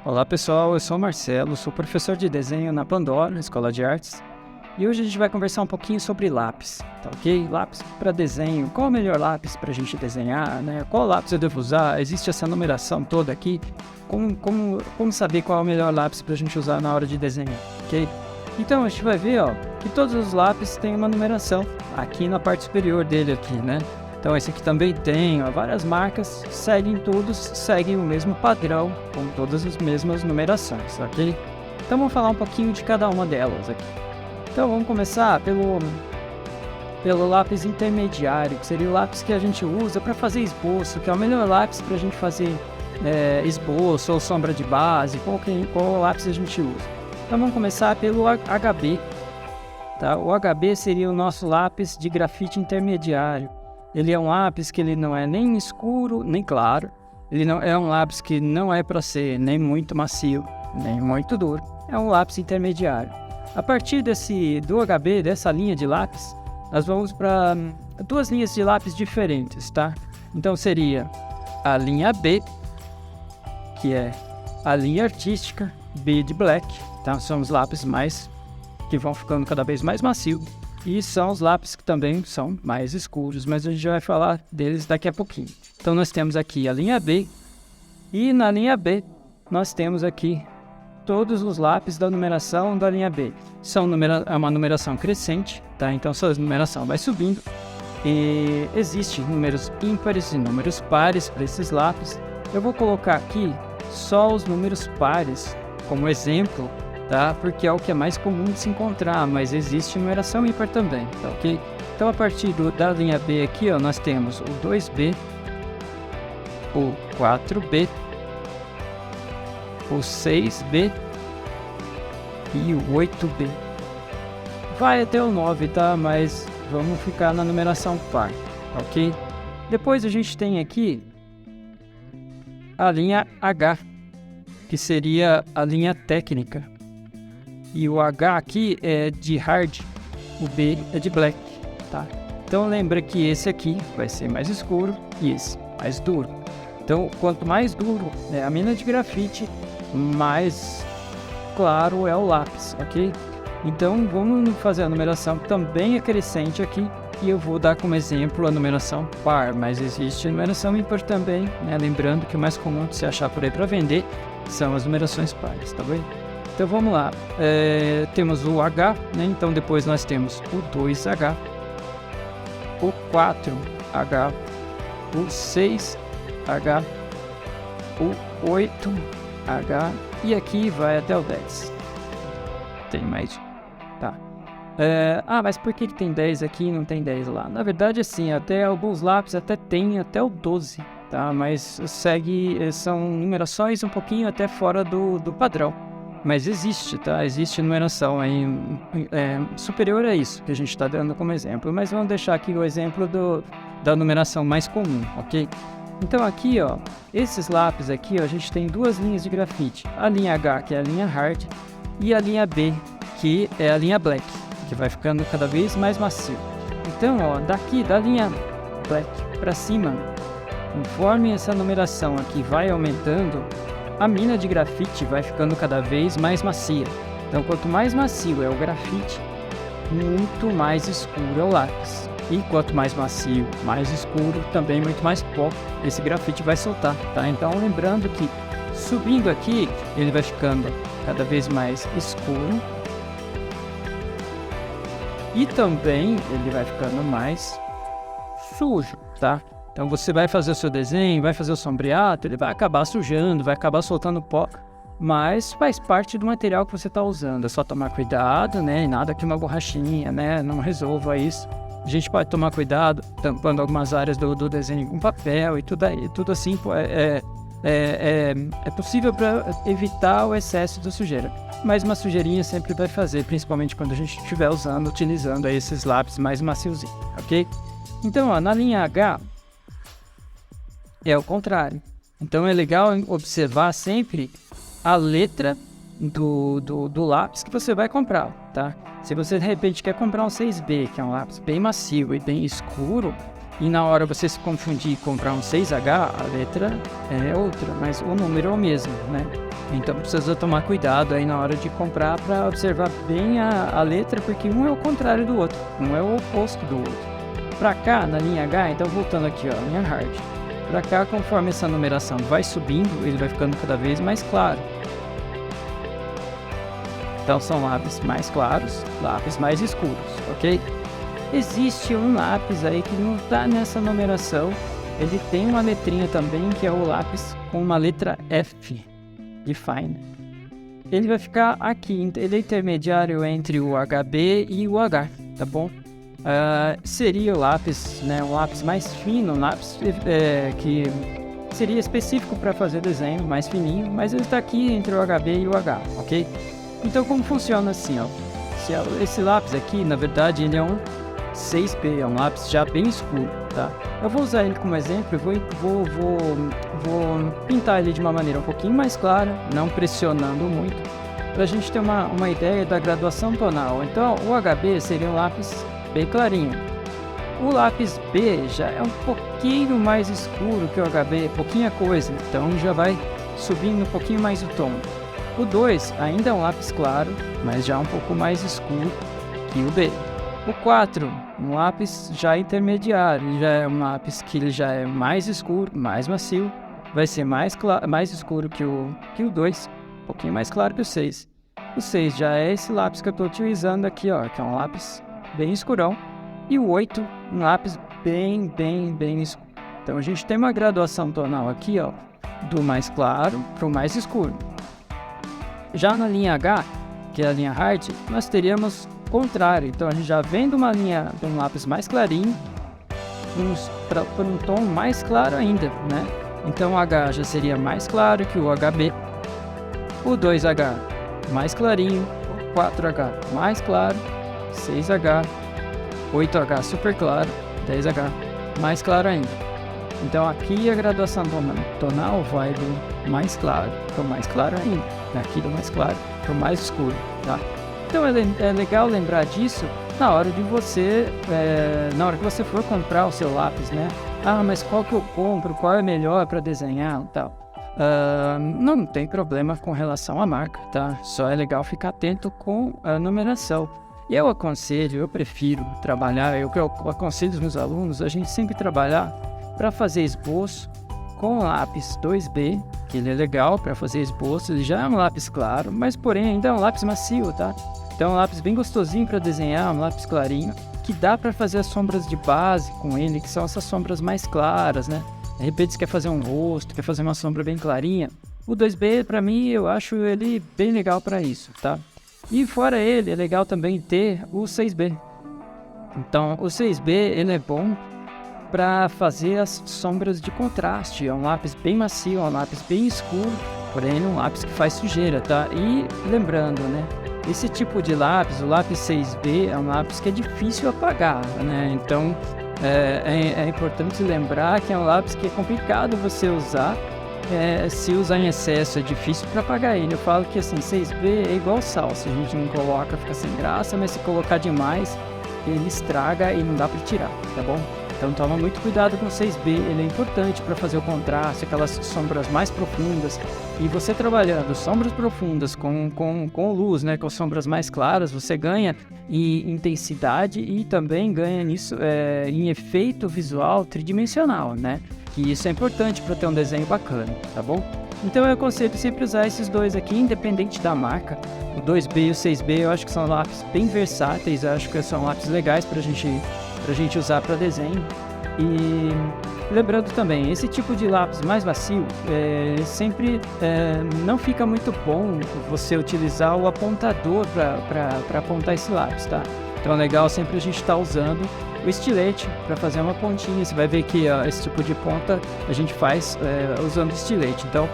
Olá pessoal, eu sou o Marcelo, sou professor de desenho na Pandora, Escola de Artes. E hoje a gente vai conversar um pouquinho sobre lápis, tá ok? Lápis para desenho, qual o melhor lápis para a gente desenhar, né? Qual lápis eu devo usar? Existe essa numeração toda aqui. Como saber qual é o melhor lápis para a gente usar na hora de desenhar, ok? Então a gente vai ver, ó, que todos os lápis têm uma numeração aqui na parte superior dele aqui, né? Então esse aqui também tem, ó, várias marcas, seguem o mesmo padrão, com todas as mesmas numerações, ok? Então vamos falar um pouquinho de cada uma delas aqui. Então vamos começar pelo lápis intermediário, que seria o lápis que a gente usa para fazer esboço, que é o melhor lápis para a gente fazer esboço ou sombra de base, qual lápis a gente usa. Então vamos começar pelo HB, tá? O HB seria o nosso lápis de grafite intermediário. Ele é um lápis que ele não é nem escuro nem claro. Ele não é um lápis que não é para ser nem muito macio nem muito duro. É um lápis intermediário. A partir do HB, dessa linha de lápis, nós vamos para duas linhas de lápis diferentes, tá? Então seria a linha B, que é a linha artística, B de black, tá? São os lápis que vão ficando cada vez mais macios. E são os lápis que também são mais escuros, mas a gente vai falar deles daqui a pouquinho. Então nós temos aqui a linha B, e na linha B nós temos aqui todos os lápis da numeração da linha B. É uma numeração crescente, tá? Então essa numeração vai subindo. E existem números ímpares e números pares para esses lápis. Eu vou colocar aqui só os números pares como exemplo, tá? Porque é o que é mais comum de se encontrar, mas existe numeração ímpar também, tá ok? Então a partir da linha B aqui, ó, nós temos o 2B, o 4B, o 6B e o 8B. Vai até o 9, tá? Mas vamos ficar na numeração par, tá ok? Depois a gente tem aqui a linha H, que seria a linha técnica. E o H aqui é de hard, o B é de black, tá? Então lembra que esse aqui vai ser mais escuro e esse mais duro. Então quanto mais duro é a mina de grafite, mais claro é o lápis, ok? Então vamos fazer a numeração que também é crescente aqui, e eu vou dar como exemplo a numeração par, mas existe a numeração ímpar também, né? Lembrando que o mais comum de se achar por aí para vender são as numerações pares, tá bem? Então vamos lá, temos o H, né? Então depois nós temos o 2H, o 4H, o 6H, o 8H e aqui vai até o 10. Tem mais, tá? Mas por que tem 10 aqui e não tem 10 lá? Na verdade, assim, até alguns lápis até tem até o 12, tá? Mas são numerações um pouquinho até fora do padrão. Mas existe, tá? Existe numeração aí superior a isso que a gente está dando como exemplo. Mas vamos deixar aqui o exemplo da numeração mais comum, ok? Então aqui, ó, esses lápis aqui, ó, a gente tem duas linhas de grafite. A linha H, que é a linha hard, e a linha B, que é a linha black, que vai ficando cada vez mais macio. Então, ó, daqui da linha black para cima, conforme essa numeração aqui vai aumentando, a mina de grafite vai ficando cada vez mais macia. Então, quanto mais macio é o grafite, muito mais escuro é o lápis. E quanto mais macio, mais escuro, também muito mais pó esse grafite vai soltar, tá? Então, lembrando que subindo aqui, ele vai ficando cada vez mais escuro. E também ele vai ficando mais sujo, tá? Então você vai fazer o seu desenho, vai fazer o sombreado, ele vai acabar sujando, vai acabar soltando pó, mas faz parte do material que você está usando. É só tomar cuidado, né? E nada que uma borrachinha, né? Não resolva isso. A gente pode tomar cuidado tampando algumas áreas do desenho com papel e tudo assim é possível para evitar o excesso de sujeira. Mas uma sujeirinha sempre vai fazer, principalmente quando a gente estiver utilizando aí esses lápis mais maciozinhos, ok? Então, ó, na linha H é o contrário. Então é legal observar sempre a letra do lápis que você vai comprar, tá? Se você de repente quer comprar um 6B, que é um lápis bem macio e bem escuro, e na hora você se confundir e comprar um 6H, a letra é outra, mas o número é o mesmo, né? Então precisa tomar cuidado aí na hora de comprar para observar bem a letra, porque um é o contrário do outro, um é o oposto do outro. Para cá, na linha H, então voltando aqui, ó, linha hard. Para cá, conforme essa numeração vai subindo, ele vai ficando cada vez mais claro. Então são lápis mais claros, lápis mais escuros, ok? Existe um lápis aí que não está nessa numeração, ele tem uma letrinha também que é o lápis com uma letra F, de Fine. Ele vai ficar aqui, ele é intermediário entre o HB e o H, tá bom? Seria o lápis, né, um lápis mais fino, um lápis que seria específico para fazer desenho, mais fininho, mas ele está aqui entre o HB e o H, ok? Então como funciona assim, ó? Esse lápis aqui, na verdade, ele é um 6B, é um lápis já bem escuro, tá? Eu vou usar ele como exemplo e vou pintar ele de uma maneira um pouquinho mais clara, não pressionando muito, para a gente ter uma ideia da graduação tonal. Então o HB seria um lápis bem clarinho. O lápis B já é um pouquinho mais escuro que o HB, pouquinha coisa, então já vai subindo um pouquinho mais o tom. O 2 ainda é um lápis claro, mas já um pouco mais escuro que o B. O 4, um lápis já intermediário, já é um lápis que ele já é mais escuro, mais macio, vai ser mais escuro que o 2, um pouquinho mais claro que o 6. O 6 já é esse lápis que eu estou utilizando aqui, ó, que é um lápis bem escurão. E o 8, um lápis bem escuro. Então a gente tem uma graduação tonal aqui, ó, do mais claro para o mais escuro. Já na linha H, que é a linha hard, nós teríamos o contrário. Então a gente já vem de uma linha de um lápis mais clarinho para um tom mais claro ainda, né? Então o H já seria mais claro que o HB, o 2H mais clarinho, o 4H mais claro, 6H, 8H super claro, 10H mais claro ainda. Então aqui a graduação tonal vai do mais claro para o mais claro ainda, daqui do mais claro para o mais escuro, tá? Então é legal lembrar disso na hora de na hora que você for comprar o seu lápis, né? Ah, mas qual que eu compro? Qual é melhor para desenhar e tal? Não tem problema com relação à marca, tá? Só é legal ficar atento com a numeração. E eu prefiro trabalhar, eu aconselho os meus alunos, a gente sempre trabalhar para fazer esboço com lápis 2B, que ele é legal para fazer esboço, ele já é um lápis claro, mas porém ainda é um lápis macio, tá? Então é um lápis bem gostosinho para desenhar, um lápis clarinho, que dá para fazer as sombras de base com ele, que são essas sombras mais claras, né? De repente você quer fazer um rosto, quer fazer uma sombra bem clarinha, o 2B para mim eu acho ele bem legal para isso, tá? E fora ele, é legal também ter o 6B. Então, o 6B, ele é bom para fazer as sombras de contraste. É um lápis bem macio, é um lápis bem escuro, porém é um lápis que faz sujeira, tá? E lembrando, né? Esse tipo de lápis, o lápis 6B, é um lápis que é difícil apagar, né? Então, é importante lembrar que é um lápis que é complicado você usar. Se usar em excesso é difícil para apagar ele. Eu falo que assim, 6B é igual sal, se a gente não coloca fica sem graça, mas se colocar demais ele estraga e não dá para tirar, tá bom? Então toma muito cuidado com o 6B, ele é importante para fazer o contraste, aquelas sombras mais profundas. E você trabalhando sombras profundas com luz, né, com sombras mais claras, você ganha em intensidade e também ganha nisso em efeito visual tridimensional, né? E isso é importante para ter um desenho bacana, tá bom? Então eu aconselho sempre usar esses dois aqui, independente da marca. O 2B e o 6B eu acho que são lápis bem versáteis, eu acho que são lápis legais pra gente usar para desenho. E lembrando também, esse tipo de lápis mais macio, sempre não fica muito bom você utilizar o apontador para apontar esse lápis, tá? Então é legal sempre a gente estar usando o estilete para fazer uma pontinha. Você vai ver que esse tipo de ponta a gente faz usando estilete. Então,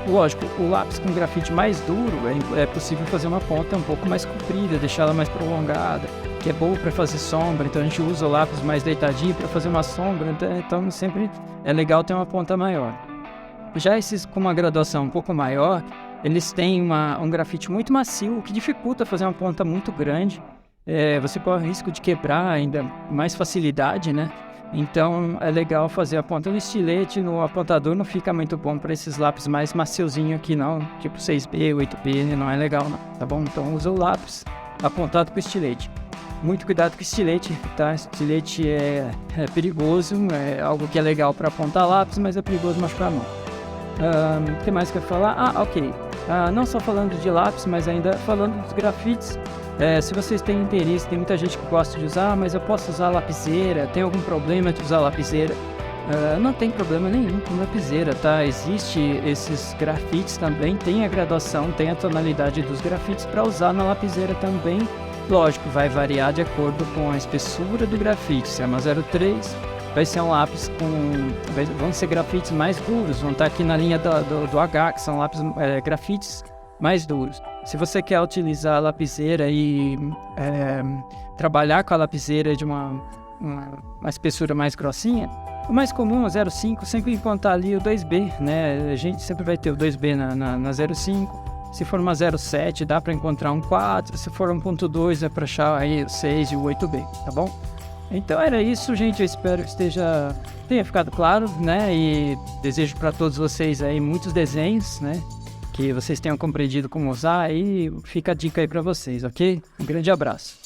lógico, o lápis com grafite mais duro é possível fazer uma ponta um pouco mais comprida, deixar ela mais prolongada, que é bom para fazer sombra. Então a gente usa o lápis mais deitadinho para fazer uma sombra. Então sempre é legal ter uma ponta maior. Já esses com uma graduação um pouco maior, eles têm um grafite muito macio, o que dificulta fazer uma ponta muito grande. Você corre o risco de quebrar ainda mais facilidade, né? Então é legal fazer a ponta no estilete, no apontador não fica muito bom para esses lápis mais maciozinho aqui não, tipo 6B, 8B, não é legal não, tá bom? Então usa o lápis apontado com estilete. Muito cuidado com o estilete, tá? Estilete é perigoso, é algo que é legal para apontar lápis, mas é perigoso machucar a mão. O que mais que eu ia falar? Ok. Não só falando de lápis, mas ainda falando dos grafites. Se vocês têm interesse, tem muita gente que gosta de usar, mas eu posso usar lapiseira, tem algum problema de usar lapiseira? Não tem problema nenhum com lapiseira, tá? Existe esses grafites também, tem a graduação, tem a tonalidade dos grafites para usar na lapiseira também. Lógico, vai variar de acordo com a espessura do grafite. Se é uma 03, vai ser um lápis vão ser grafites mais duros, vão estar aqui na linha do H, que são grafites mais duros. Se você quer utilizar a lapiseira e trabalhar com a lapiseira de uma espessura mais grossinha, o mais comum é o 0,5, sempre encontrar ali o 2B, né? A gente sempre vai ter o 2B na 0,5. Se for uma 0,7, dá para encontrar um 4. Se for 1,2, é para achar aí o 6 e o 8B, tá bom? Então era isso, gente. Eu espero que tenha ficado claro, né? E desejo para todos vocês aí muitos desenhos, né? Que vocês tenham compreendido como usar. E fica a dica aí para vocês, ok? Um grande abraço.